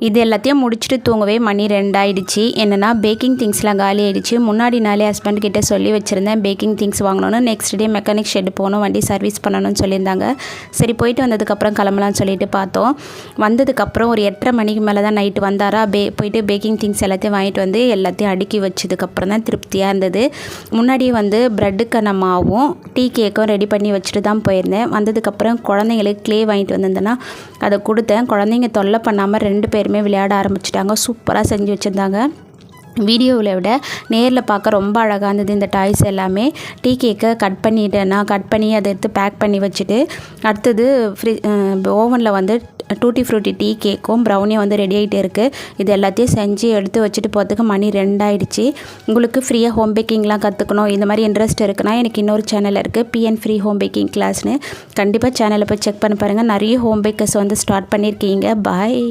இது எல்லாத்தையும் முடிச்சுட்டு தூங்கவே மணி 2 ஆயிடுச்சு. என்னென்னா பேக்கிங் திங்ஸ்லாம் காலி ஆகிடுச்சு. முன்னாடி நாளே ஹஸ்பண்ட் கிட்டே சொல்லி வச்சுருந்தேன் பேக்கிங் திங்ஸ் வாங்கணும்னு. நெக்ஸ்ட் டே மெக்கானிக் ஷெட் போகணும், வண்டி சர்வீஸ் பண்ணணும்னு சொல்லியிருந்தாங்க. சரி போயிட்டு வந்ததுக்கப்புறம் கிளம்பலான்னு சொல்லிட்டு பார்த்தோம். வந்ததுக்கப்புறம் ஒரு 8:30 மணிக்கு மேலே தான் நைட்டு வந்தாரா. போயிட்டு பேக்கிங் திங்ஸ் எல்லாத்தையும் வாங்கிட்டு வந்து எல்லாத்தையும் அடுக்கி வச்சதுக்கப்புறம் தான் திருப்தியாக இருந்தது. முன்னாடியே வந்து ப்ரெட்டுக்கான மாவும் டீ கேக்கும் ரெடி பண்ணி வச்சுட்டு தான் போயிருந்தேன். வந்ததுக்கப்புறம் குழந்தைங்களுக்கு க்ளே வாங்கிட்டு வந்திருந்தேன்னா அதை கொடுத்தேன். குழந்தைங்க தொல்லை பண்ணாமல் 2 பேருமே விளையாட ஆரம்பிச்சிட்டாங்க. சூப்பராக செஞ்சு வச்சுருந்தாங்க. வீடியோவில் விட நேரில் பார்க்க ரொம்ப அழகாக இருந்தது இந்த டாய்ஸ் எல்லாமே. டீ கேக்கை கட் பண்ணி அதை எடுத்து பேக் பண்ணி வச்சுட்டு அடுத்தது ஓவனில் வந்து டூட்டி ஃப்ரூட்டி டீ கேக்கும் ப்ரௌனியும் வந்து ரெடி ஆகிட்டே இருக்குது. இது எல்லாத்தையும் செஞ்சு எடுத்து வச்சுட்டு போகிறதுக்கு மணி 2 ஆகிடுச்சு. உங்களுக்கு ஃப்ரீயாக ஹோம் பேக்கிங்லாம் கற்றுக்கணும் இந்த மாதிரி இன்ட்ரெஸ்ட் இருக்குன்னா எனக்கு இன்னொரு சேனல் இருக்குது, PN ஃப்ரீ ஹோம் பேக்கிங் கிளாஸ்னு. கண்டிப்பாக சேனலை போய் செக் பண்ணி பாருங்கள். நிறைய ஹோம் பேக்கர்ஸ் வந்து ஸ்டார்ட் பண்ணியிருக்கீங்க. பாய்.